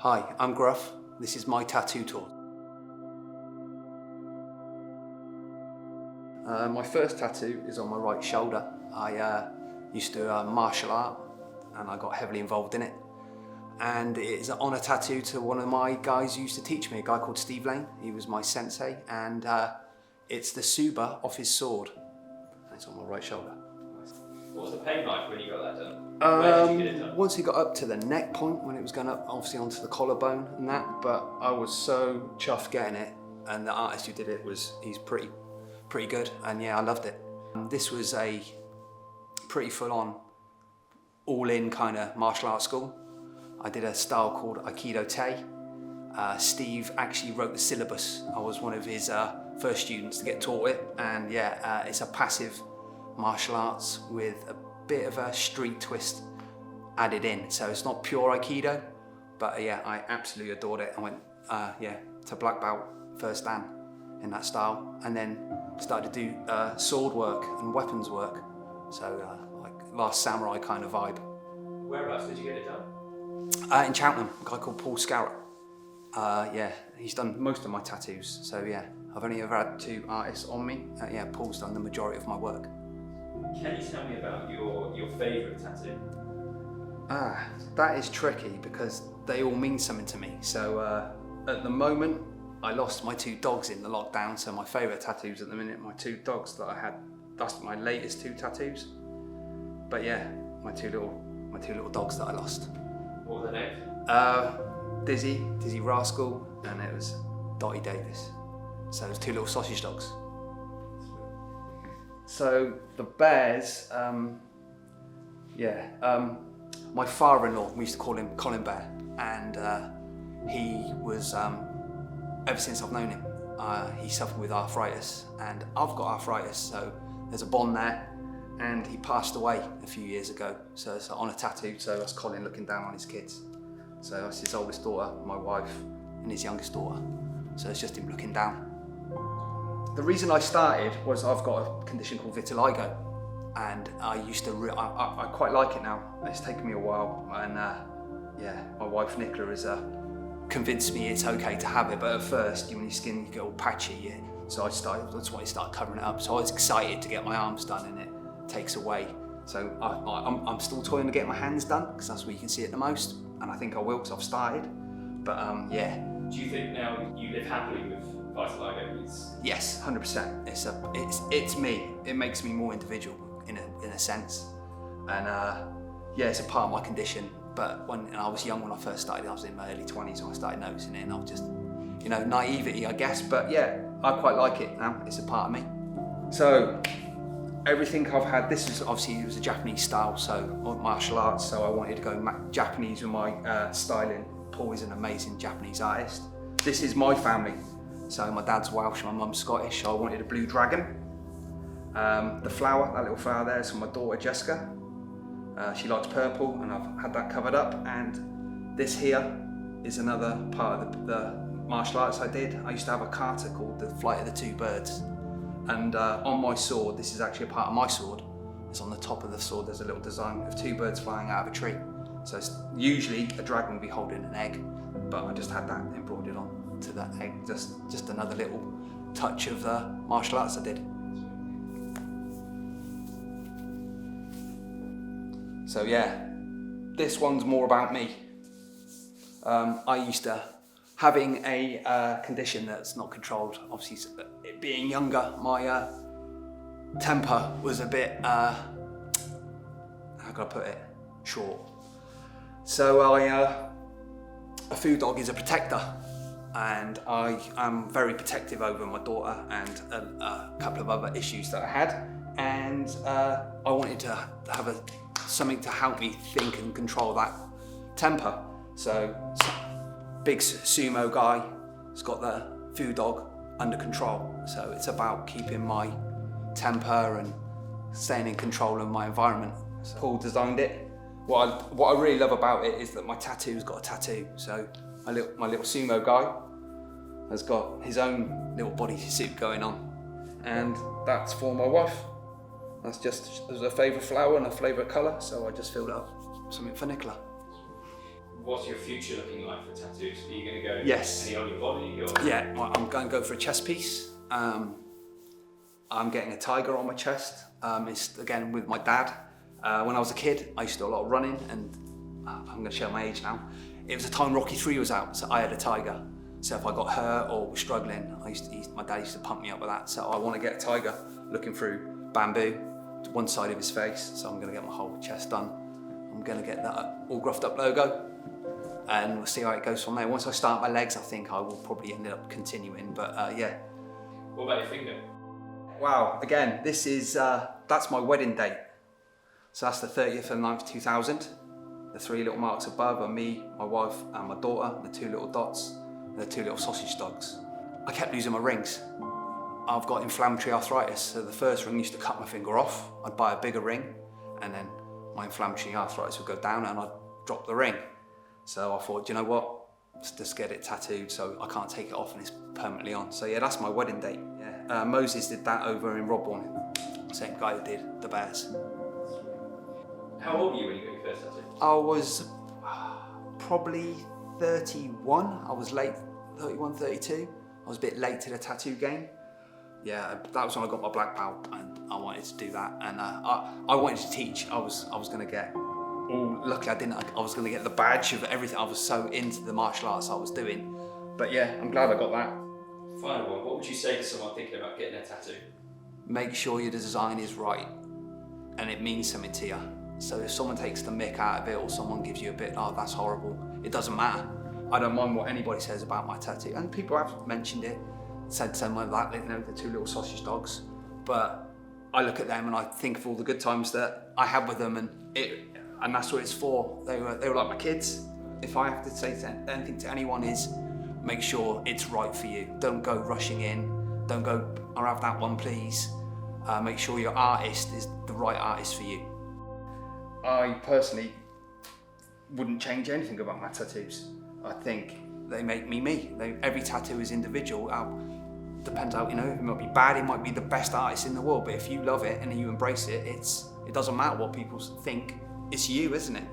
Hi, I'm Gruff. This is my tattoo tour. My first tattoo is on my right shoulder. I used to martial art and I got heavily involved in it. And it is an honour tattoo to one of my guys who used to teach me, a guy called Steve Lane. He was my sensei, and it's the Suba off his sword. And it's on my right shoulder. What was the pain like when you got that done? Where did you get it done? Once he got up to the neck point, when it was going up obviously onto the collarbone and that, but I was so chuffed getting it, and the artist who did it he's pretty good, and yeah, I loved it. This was a pretty full-on, all-in kind of martial arts school. I did a style called Aikido Te. Steve actually wrote the syllabus. I was one of his first students to get taught it, and yeah, it's a passive martial arts with a bit of a street twist added in. So it's not pure Aikido, but yeah, I absolutely adored it. I went to black belt first dan in that style, and then started to do sword work and weapons work. So like Last Samurai kind of vibe. Whereabouts did you get it done? In Cheltenham, a guy called Paul Scarrett. Yeah, he's done most of my tattoos. So yeah, I've only ever had two artists on me. Yeah, Paul's done the majority of my work. Can you tell me about your favourite tattoo? That is tricky because they all mean something to me. So at the moment, I lost my two dogs in the lockdown. So my favourite tattoos at the minute, my two dogs that I had. That's my latest two tattoos. But yeah, my two little dogs that I lost. What were their names? Dizzy Rascal, and it was Dottie Davis. So it was two little sausage dogs. So the bears, my father-in-law, we used to call him Colin Bear, and he was, ever since I've known him, he suffered with arthritis, and I've got arthritis, so there's a bond there, and he passed away a few years ago, so it's on a tattoo, so that's Colin looking down on his kids. So that's his oldest daughter, my wife, and his youngest daughter, so it's just him looking down. The reason I started was I've got a condition called vitiligo, and I used to, I quite like it now. It's taken me a while, and yeah, my wife Nicola has convinced me it's okay to have it, but at first, when your skin you get all patchy, so that's why I started covering it up. So I was excited to get my arms done, and it takes away. So I'm still toying to get my hands done, because that's where you can see it the most, and I think I will, because I've started, but yeah. Do you think now you live happily with vitiligo? Yes, 100%. It's me. It makes me more individual in a sense, and yeah, it's a part of my condition. But when I was young, when I first started, I was in my early 20s, and I started noticing it, and I was just, naivety, I guess. But yeah, I quite like it now. It's a part of me. So everything I've had, this is obviously, it was a Japanese style, so martial arts. So I wanted to go Japanese with my styling. Paul is an amazing Japanese artist. This is my family. So my dad's Welsh, my mum's Scottish, so I wanted a blue dragon. The flower, that little flower there, is from my daughter Jessica. She likes purple, and I've had that covered up. And this here is another part of the martial arts I did. I used to have a kata called the Flight of the Two Birds. And on my sword, this is actually a part of my sword. It's on the top of the sword, there's a little design of two birds flying out of a tree. So it's usually a dragon would be holding an egg, but I just had that embroidered on to that egg, just another little touch of the martial arts I did. So yeah, this one's more about me. I used to, having a condition that's not controlled, obviously it being younger, my temper was a bit, how can I put it, short. So a food dog is a protector, and I am very protective over my daughter and a couple of other issues that I had, and I wanted to have something to help me think and control that temper. So big sumo guy has got the food dog under control, so it's about keeping my temper and staying in control of my environment. So Paul designed it. What I really love about it is that my tattoo's got a tattoo. So my little sumo guy has got his own little bodysuit going on, and that's for my wife. That's just as a favourite flower and a favourite colour, so I just filled up something for Nicola. What's your future looking like for tattoos? Are you going to go Yes. any on your body? Or? Yeah, I'm going to go for a chest piece. I'm getting a tiger on my chest. It's again with my dad. When I was a kid, I used to do a lot of running, and I'm going to show my age now. It was the time Rocky 3 was out, so I had a tiger. So if I got hurt or was struggling, my dad used to pump me up with that. So I want to get a tiger looking through bamboo to one side of his face. So I'm going to get my whole chest done. I'm going to get that all gruffed up logo, and we'll see how it goes from there. Once I start my legs, I think I will probably end up continuing. But yeah. What about your finger? Wow, again, this is, that's my wedding date. So that's the 30th of the 9th, 2000. The 3 little marks above are me, my wife and my daughter, the 2 little dots, and the 2 little sausage dogs. I kept losing my rings. I've got inflammatory arthritis, so the first ring used to cut my finger off. I'd buy a bigger ring, and then my inflammatory arthritis would go down and I'd drop the ring. So I thought, you know what? Let's just get it tattooed so I can't take it off and it's permanently on. So yeah, that's my wedding date. Yeah. Moses did that over in Robbourne. Same guy who did the bears. How old were you when you got your first tattoo? I was probably 31. I was late, 31, 32. I was a bit late to the tattoo game. Yeah, that was when I got my black belt, and I wanted to do that. And I wanted to teach. I was going to get. Luckily I didn't. I was going to get the badge of everything. I was so into the martial arts I was doing. But yeah, I'm glad I got that. Final one. What would you say to someone thinking about getting a tattoo? Make sure your design is right, and it means something to you. So if someone takes the mick out of it, or someone gives you a bit, oh, that's horrible, it doesn't matter. I don't mind what anybody says about my tattoo, and people have mentioned it, said something like that, you know, the 2 little sausage dogs. But I look at them and I think of all the good times that I had with them, and that's what it's for. They were like my kids. If I have to say anything to anyone, is make sure it's right for you. Don't go rushing in. Don't go, I'll have that one, please. Make sure your artist is the right artist for you. I personally wouldn't change anything about my tattoos. I think they make me me. Every tattoo is individual. Depends how, you know, it might be bad, it might be the best artist in the world, but if you love it and you embrace it, it doesn't matter what people think, it's you, isn't it?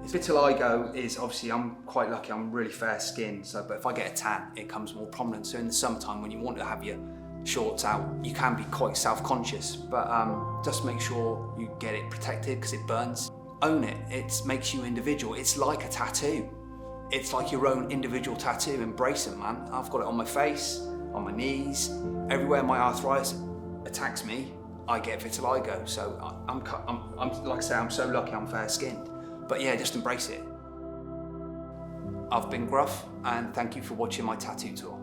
Vitiligo is, obviously, I'm quite lucky, I'm really fair skinned, so, but if I get a tan, it comes more prominent. So in the summertime, when you want to have your shorts out, you can be quite self-conscious, but just make sure you get it protected because it burns. Own it, it makes you individual. It's like a tattoo. It's like your own individual tattoo. Embrace it, man. I've got it on my face, on my knees, everywhere my arthritis attacks me, I get vitiligo. So I'm like I say, I'm so lucky I'm fair skinned. But yeah, just embrace it. I've been Gruff, and thank you for watching my tattoo tour.